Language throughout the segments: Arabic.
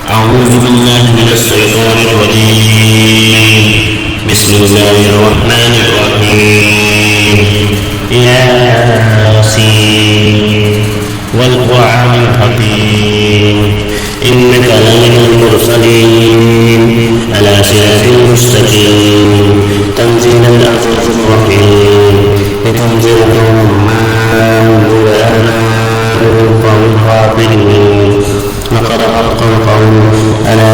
أعوذ بالله من الشيطان الرجيم. بسم الله الرحمن الرحيم. ياسين والقرآن الحكيم إنك لمن المرسلين على صراط مستقيم تنزيل العزيز الرحيم لتنذر قوما ما أنزل آباؤهم غافلين لقد حق القول على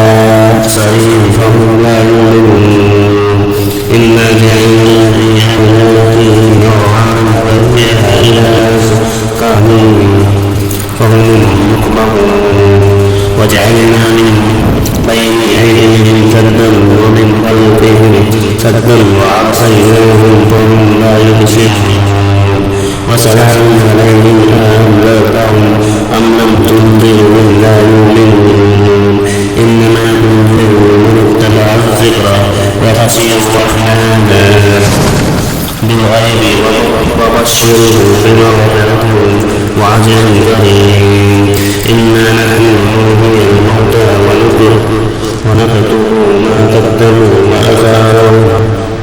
أكثرهم فهم لا يؤمنون إنا جعلنا في أعناقهم أغلالا فهي إلى أذقانهم فهم مقمحون وجعلنا من بين أيديهم سدا ومن خلفهم سدا وأغشيناهم فهم لا يبصرون وسلام عليهم أنذرتهم أم لم تنذرهم لا يؤمنون إنما تنذر من اتبع الذكر وخشي الرحمن بالغيب وبشره بمغفرة وأجر كريم إنا نحن نحيي الموتى ونكتب ما قدموا وآثارهم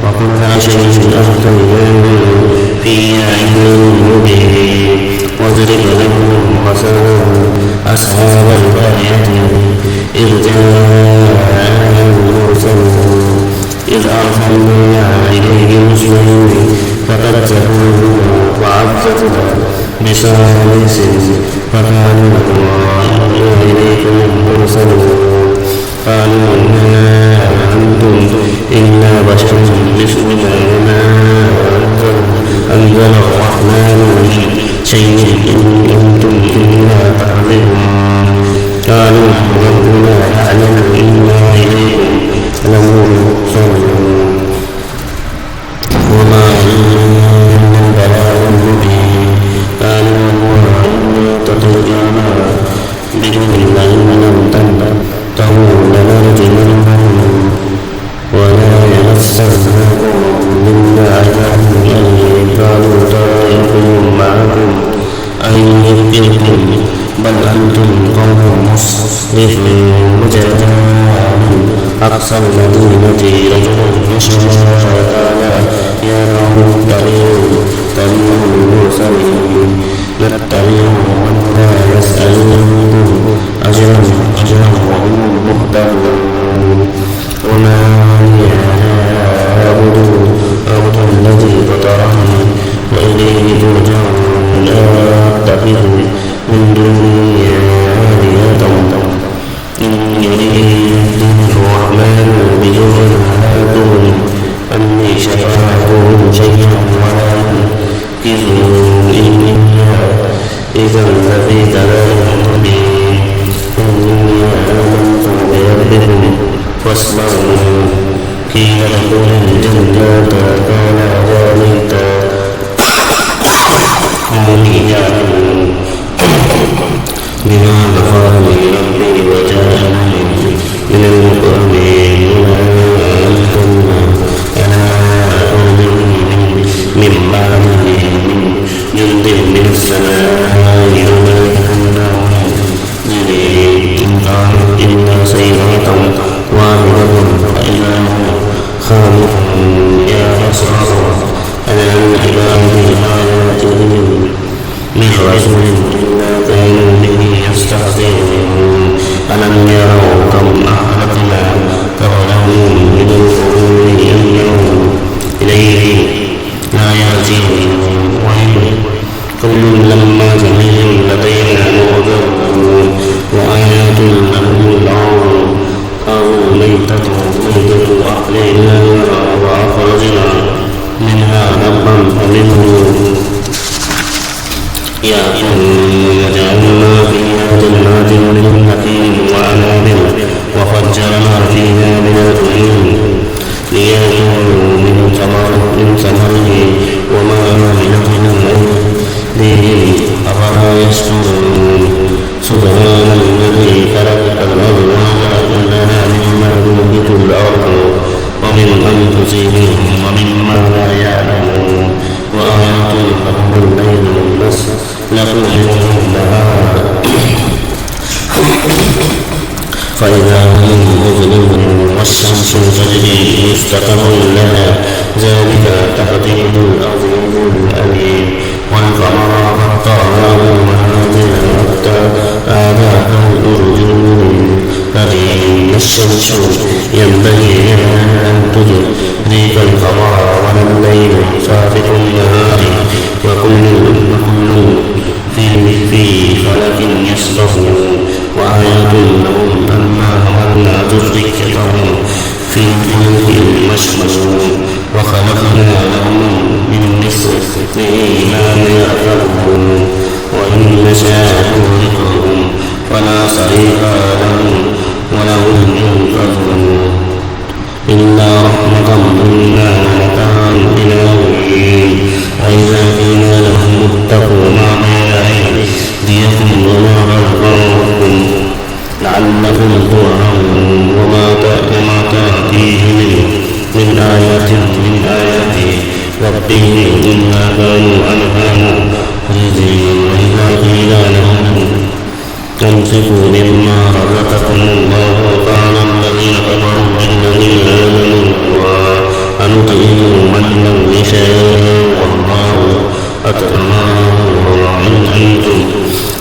وكل شيء أحصيناه في إمام مبين واضرب لهم مثلا أصحاب القرية إذ جاءهم المرسلون إذ أرسلنا إليهم اثنين فكذبوهما وعززنا بثالث فقالوا إنا إليكم مرسلون قالوا إنما أنتم إلا بشر مثلنا وما أنزل الرحمن من شيء إن أنتم إلا تعلمون قالوا ربنا يعلم إنا إليكم لمرسلون وما علمنا إلا البلاغ المبين قالوا إنا تطيرنا بكم لئن لم تنتهوا لنرجمنكم ولا يمسنكم منا عذاب أليم قالوا طائركم معكم أن يفتنكم بل أنتم قوم مسرفون وجعلوا أقصى المدينة رجلا يشاء قال يا قوم اتبعوا المرسلين نتبعوا من لا يسألونكم أجرا وهم مهتدون وما أعبد الذي فطرني وإليه ترجعون لا أتخذ من دونه آلهة إن يردني الرحمن بضر لا تغن عني شفاعتهم شيئا ولا ينقذون إني إذا لفي ضلال مبين إني آمنت بربكم فاسمعون قيل ادخل الجنة قال ذلك قومي يعلمون بما غفر لي ربي وجعلني من المكرمين وما أنزلنا على قومه من بعده من جند من السماء وما كنا منزلين إن كانت إلا صيحة واحدة فإذا هم خامدون يا حسرة على عبادي حياتهم من رسول إلا كانوا به يستهزئون ألم يروا كم أهلكنا قبلهم من القرون أنهم إليه لا يرجعون وإن كل لما جميع لدينا معذرون وآيات لهم الأرض أو ميتة أحييناها وأخرجنا منها حبا فمنه يأكلون وجعلنا فيها جنات من نخيل وأعناب وفجرنا فيها من العيون ليأكلوا من ثمره وما عملت من أيديهم أفلا يشكرون سبحان الذي خلق الأزواج كلها مما تنبت الأرض ومن أنفسهم ومما لا يعلمون وآيات لهم الليل والنهار فإذا هم مظلمون والشمس تجري مستقر لها ذلك تقدير العزيز العليم والقمر قدرناه منازل حتى عاد كالأرجون فإن الشمس ينبغي لها أن تدرك القمر ولا الليل سابق النهار وكل في فلك يسبحون وآيات لهم أنا حملنا ذريتهم في الفلك المشحون وخلقنا لهم من مثله ما يركبون وإن نشاء نهلكهم فلا صريخ لهم ولهم ينقذون إلا رحمة منا ومتاعا إلى حين وإذا قيل لهم اتقوا ما بين أيديكم وما خلفكم لعلكم ترحمون وما تأتيهم من آية من آيات ربهم إلا كانوا عنها معرضين وإذا قيل لهم أنفقوا مما رزقكم الله قال الذين كفروا للذين آمنوا أنطعم من لو يشاء والله أطعمه إن أنتم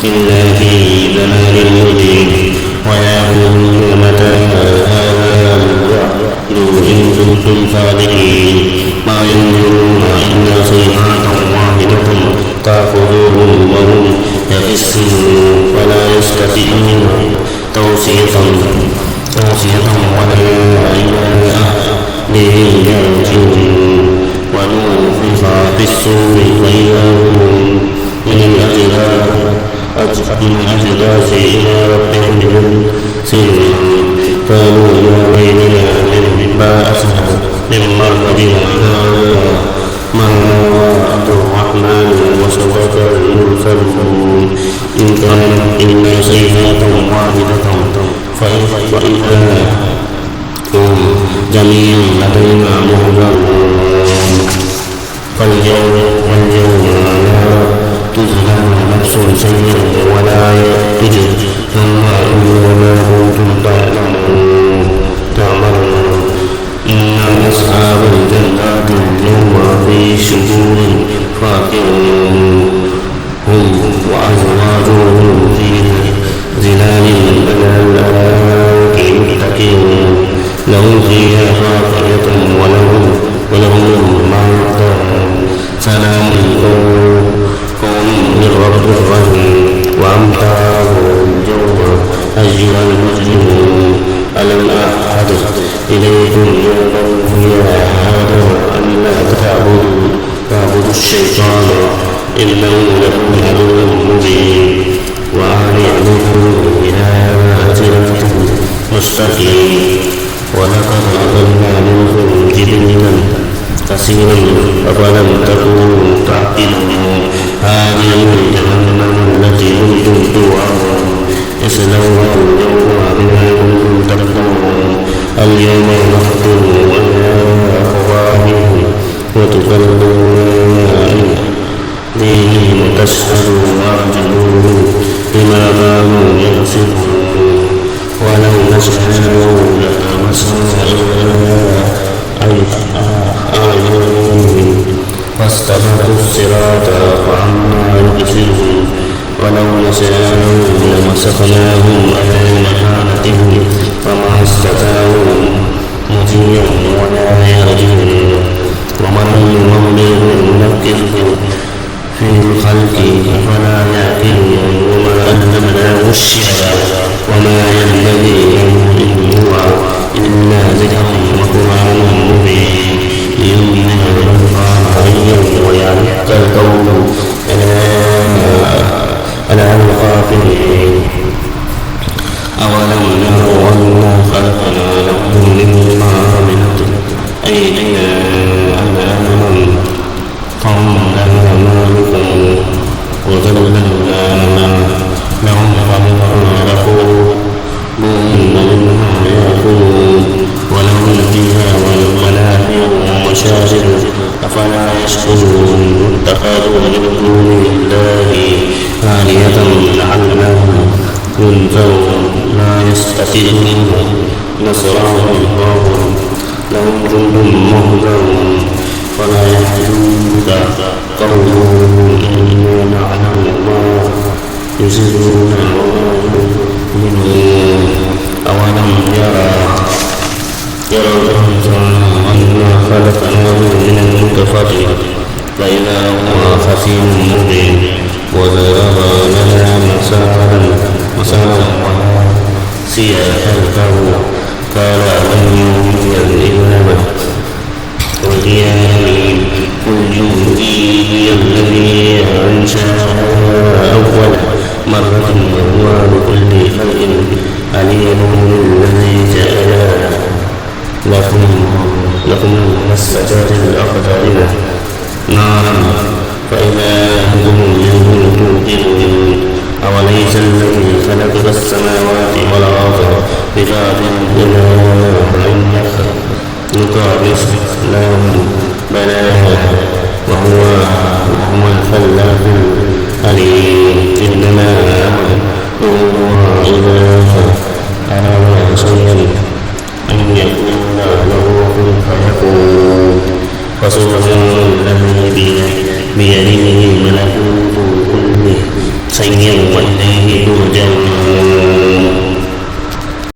إلا في ضلال مبين ويقولون متى هذا الوعد إن كنتم صادقين ما ينظرون إلا صيحة واحدة تأخذهم وهم يخصون فلا يستطيعون توصية ولا إلى أهلهم يرجعون ونفخ في الصور فإذا هم من الأجداث إلى ربهم ينسلون قالوا يا ويلنا من بعثنا من مرقدنا ما وعد الرحمن وصدق المرسلون إن كانت إلا صيحة واحدة فإذا هم جميع لدينا محضرون فاليوم لا تظلم نفس شيئا ولا تجزون إلا ما كنتم تعملون إن أصحاب الجنات اليوم في شكور فاكهون هم وأزواجهم في ظلال على الأرائك متكئون لهم فيها فاكهة ولهم ما يدعون سلام قوم من رب الرحيم وأمطار الجو أيها المسلمون ألم أعهد إليكم يا هذا أن لا تعبدوا الشيطان إنه لكم عدو مبين وأن اعبدوه إلى صراط مستقيم ولقد أضلنا منكم جبلا كثيرا أفلم تكونوا تعقلون هذه جهنم التي كنتم توعدون اصلوها اليوم بما كنتم تكفرون اليوم نختم على أفواههم وتكلمنا أيديهم وتشهد أرجلهم بما كانوا يكسبون ولو نشاء لطمسنا أعينهم فاستبقوا الصراط فعنا يبصرون ولو نشاء لمسخناهم على مكانتهم فما استطاعوا مضيا ولا يرجعون ومن ننكره في الخلق أفلا يعقلون وما علمناه الشعر وما ينبغي له إن هو إلا ذكر وقرآن مبين ليؤمن بالقرآن حيا ويعرف القول على الغافلين أولم يروا أنا خلقنا لهم مما عملت أيدينا أنعاما قوم لها مالكون وذللنا لهم فمنها ركوب منها يأكلون ولهم فيها منافع ومشارب أفلا يشكرون اتخذوا من دون الله آلهة لعلهم ينذرون لا يستطيعون نصره الله لهم جند مهزمون ولا يحزنك قولهم إنا نعلم ما يسرون وما يؤمنون أولم يرى الإنسان أنا خلقناه من النطفة فإذا هو خصيم مبين وضرب لنا مثلا ونسي خلقه قال من يحيي العظام وهي رميم قل يحيي الذي أنشأها أول مرة وهو بكل خلق عليم الذي جعل لكم من الشجر الأخضر نارا فإذا أنتم منه توقدون أوليس الذي خلق السماوات والأرض بقادر على أن يخلق مثلهم بلى